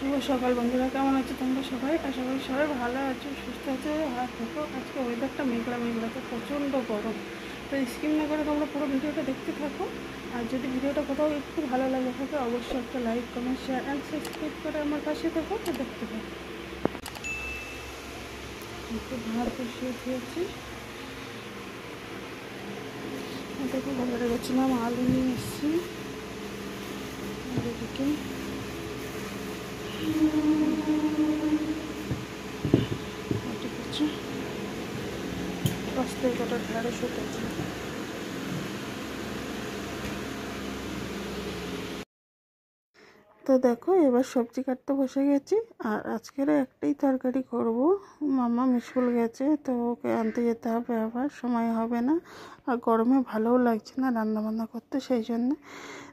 শুভ সকাল বন্ধুরা, কেমন আছো তোমরা সবাই? আশা করি সবাই ভালো আছো, সুস্থ আছো। আর দেখো আজকে ওয়েদারটা মেঘলা মেঘলা, তো প্রচণ্ড গরম। তো স্কিপ না করে তোমরা পুরো ভিডিওটা দেখতে থাকো। আর যদি ভিডিওটা কোথাও একটু ভালো লাগে থাকে অবশ্যই একটা like, comment, share and subscribe করে আমার পাশে থাকো। তো দেখতে থাকো। একটু ভাত বসিয়ে দিয়েছি। দেখো বাজারে গেছিলাম, আলু নিয়ে এসেছি। আর এদিকে কিছু রাস্তায় কটা ঢাড়ে শুকেছে। তো দেখো এবার সবজি কাটতে বসে গেছি। আর আজকের একটাই তরকারি করব। মামা স্কুল গেছে, তো ওকে আনতে যেতে হবে, আবার সময় হবে না। আর গরমে ভালোও লাগছে না রান্নাবান্না করতে, সেই জন্যে।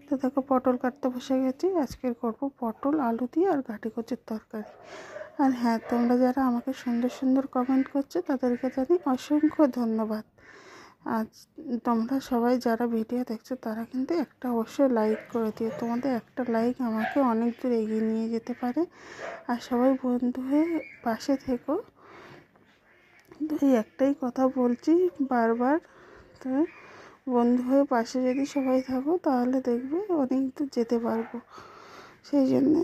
তো দেখো পটল কাটতে বসে গেছি। আজকের করব পটল আলু দিয়ে আর ঘাটি কচুর তরকারি। আর হ্যাঁ, তোমরা যারা আমাকে সুন্দর সুন্দর কমেন্ট করছো তাদেরকে জানি অসংখ্য ধন্যবাদ। আজ তোমরা সবাই যারা ভিডিও দেখছো তারা কিন্তু একটা অবশ্যই লাইক করে দিও। তোমাদের একটা লাইক আমাকে অনেক দূর এগিয়ে নিয়ে যেতে পারে। আর সবাই বন্ধু হয়ে পাশে থেকো। তো এই একটাই কথা বলছি বারবার। তো বন্ধু হয়ে পাশে যদি সবাই থাকো তাহলে দেখবে অনেক দূর যেতে পারবো। সেই জন্যে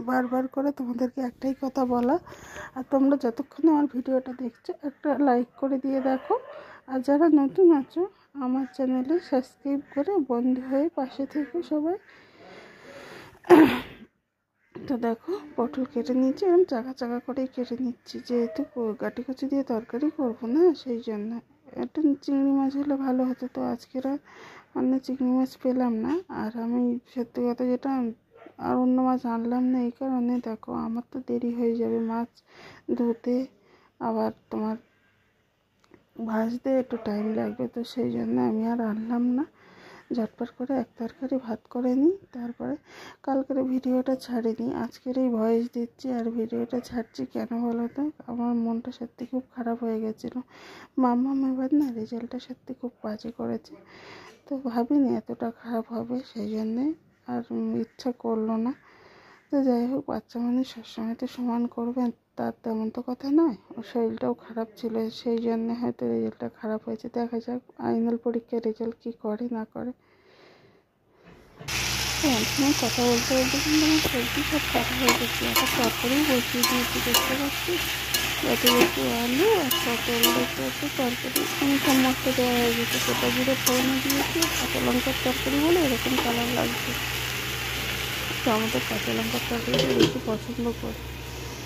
বারবার করে তোমাদেরকে একটাই কথা বলা। আর তোমরা যতক্ষণ আমার ভিডিওটা দেখছো একটা লাইক করে দিয়ে দেখো। আর যারা নতুন আছো আমার চ্যানেলে সাবস্ক্রাইব করে বন্ধু হয়ে পাশে থেকে সবাই। তো দেখো পটল কেটে নিচ্ছি, আমি চাকা চাকা করেই কেটে নিচ্ছি, যেহেতু গাটি কচি দিয়ে তরকারি করবো না, সেই জন্য। একটা চিংড়ি মাছ হলে ভালো হতো, তো আজকের অন্য চিংড়ি মাছ পেলাম না। আর আমি সত্যি কথা যেটা আর অন্য মাছ আনলাম না এই কারণে, দেখো আমার তো দেরি হয়ে যাবে মাছ ধুতে, আবার তোমার ভাজতে একটু টাইম লাগবে। তো সেই জন্য আমি আর আনলাম না। ঝটপট করে এক তরকারি ভাত করে নিই, তারপরে কালকের ভিডিওটা ছাড়িনি, আজকের এই ভয়েস দিচ্ছি। আর ভিডিওটা ছাড়ছি কেন বলো তো, আমার মনটা সত্যি খুব খারাপ হয়ে গেছিলো। মাম্মাম এবার না রেজাল্টটা সত্যি খুব বাজে করেছে, তো ভাবিনি এতটা খারাপ হবে, সেই জন্যে আর ইচ্ছা করলো না। তো যাই হোক, বাচ্চা মানুষ সবসময় তো সমান করবেন তার তেমন তো কথা নয়। ওর শরীরটাও খারাপ ছিল, সেই জন্যে হয়তো রেজাল্টটা খারাপ হয়েছে। দেখা যাক ফাইনাল পরীক্ষার রেজাল্ট কী করে না করে। সময় কথা বলতে বলতে কিন্তু আমার সবজি সব কাটা হয়ে গেছে। একটা তরকারিও বসিয়ে দিয়েছি, দেখতে পাচ্ছি। যত একটু আলু আর পটল দেখতে পাচ্ছি, তরকারি সব মশলা দেওয়া হয়ে গেছে। গোটা জিরে ফোড়নে দিয়েছি, কাঁচা লঙ্কার তরকারি বলে এরকম কালার লাগছে। তো আমাদের কাঁচা লঙ্কার তরকারিটা বেশি পছন্দ করি।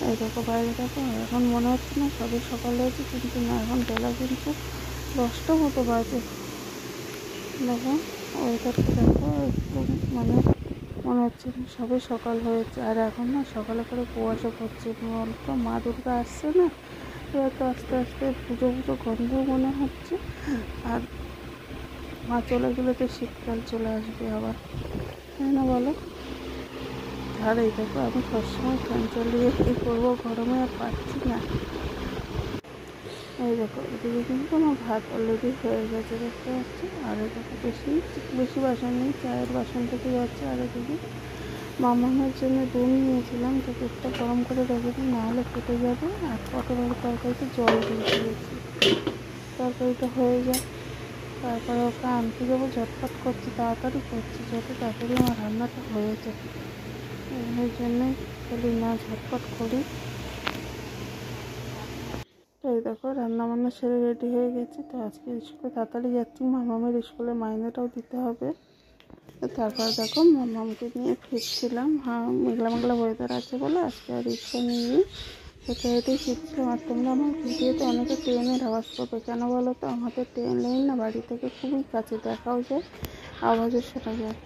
এই দেখো বাইরে দেখো, এখন মনে হচ্ছে না সবে সকাল হয়েছে, কিন্তু না, এখন বেলা কিন্তু 10টা মতো বাজে। দেখো ওয়েদারটা দেখো, একটু মানে মনে হচ্ছে সবে সকাল হয়েছে। আর এখন না সকালে করে কুয়াশা পড়ছে, বলতো মা দুর্গা আসছে না, এবার তো আস্তে আস্তে পুজো পুজো গন্ধও মনে হচ্ছে। আর মা চলে গেলে তো শীতকাল চলে আসবে আবার, তাই না বলো? আর এই দেখো আমি সবসময় ফ্যান চালিয়ে কী করবো, গরমে আর পাচ্ছি না। এই দেখো এদিকে কিন্তু আমার ভাত অলরেডি হয়ে গেছে, দেখতে পাচ্ছি। আর এদিকে বেশি বেশি বাসন নেই, চায়ের বাসন থেকে যাচ্ছে। আর এদিকে মামামের জন্য দুধ নিয়েছিলাম, তো দুধটা গরম করে রেখে দিই, নাহলে কেটে যাবে। আর পটলের তরকারিতে জল দিয়ে দিয়েছি, তরকারিটা হয়ে যায়। তারপরে ওকে আনতে যাবো, ঝটপট করছি, তাড়াতাড়ি করছি, যত তাড়াতাড়ি আমার রান্নাটা হয়ে যায়। এই জন্যই বলি না ঝটপট করি। তো এই দেখো রান্না বান্না সেরে রেডি হয়ে গেছি। তো আজকে স্কুলে তাড়াতাড়ি যাচ্ছি, মামামের স্কুলে মাইনেটাও দিতে হবে। তো তারপর দেখো মামামকে নিয়ে ফিরছিলাম। হ্যাঁ, মেঘলা মেঘলা ওয়েদার আছে বলে আজকে আর রিক্সা নিয়ে হেঁটে হেঁটেই ফিরছিলাম। আর তোমরা আমার ভিডিওতে অনেকে ট্রেনের আওয়াজ পাবে, কেন বলো তো, আমাদের ট্রেন লাইন না বাড়ি থেকে খুবই কাছে, দেখাও যায়, আওয়াজও শোনা যায়।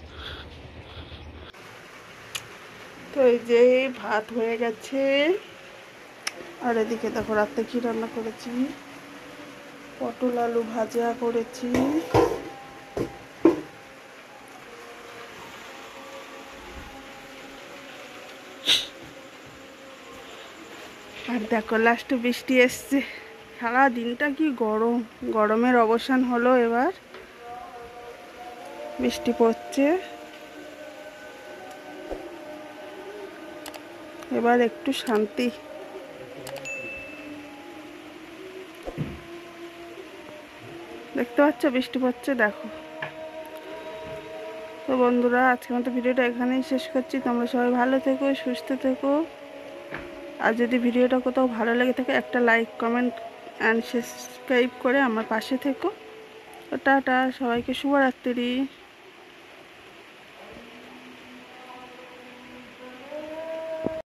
তো এই যে ভাত হয়ে গেছে। আর এদিকে দেখো রাতে কি রান্না করেছি, পটল আলু ভাজা করেছি। আর দেখো লাস্টে বৃষ্টি এসছে, সারা দিনটা কি গরম, গরমের অবসান হলো, এবার বৃষ্টি পড়ছে। এবার একটু শান্তি। দেখতে পাচ্ছ বৃষ্টি পড়ছে, দেখো। তো বন্ধুরা, আজকের মতো ভিডিওটা এখানেই শেষ করছি। তোমরা সবাই ভালো থেকো, সুস্থ থেকো। আর যদি ভিডিওটা কোথাও ভালো লেগে থাকে, একটা লাইক, কমেন্ট অ্যান্ড সাবস্ক্রাইব করে আমার পাশে থেকো। টাটা, সবাইকে শুভরাত্রি।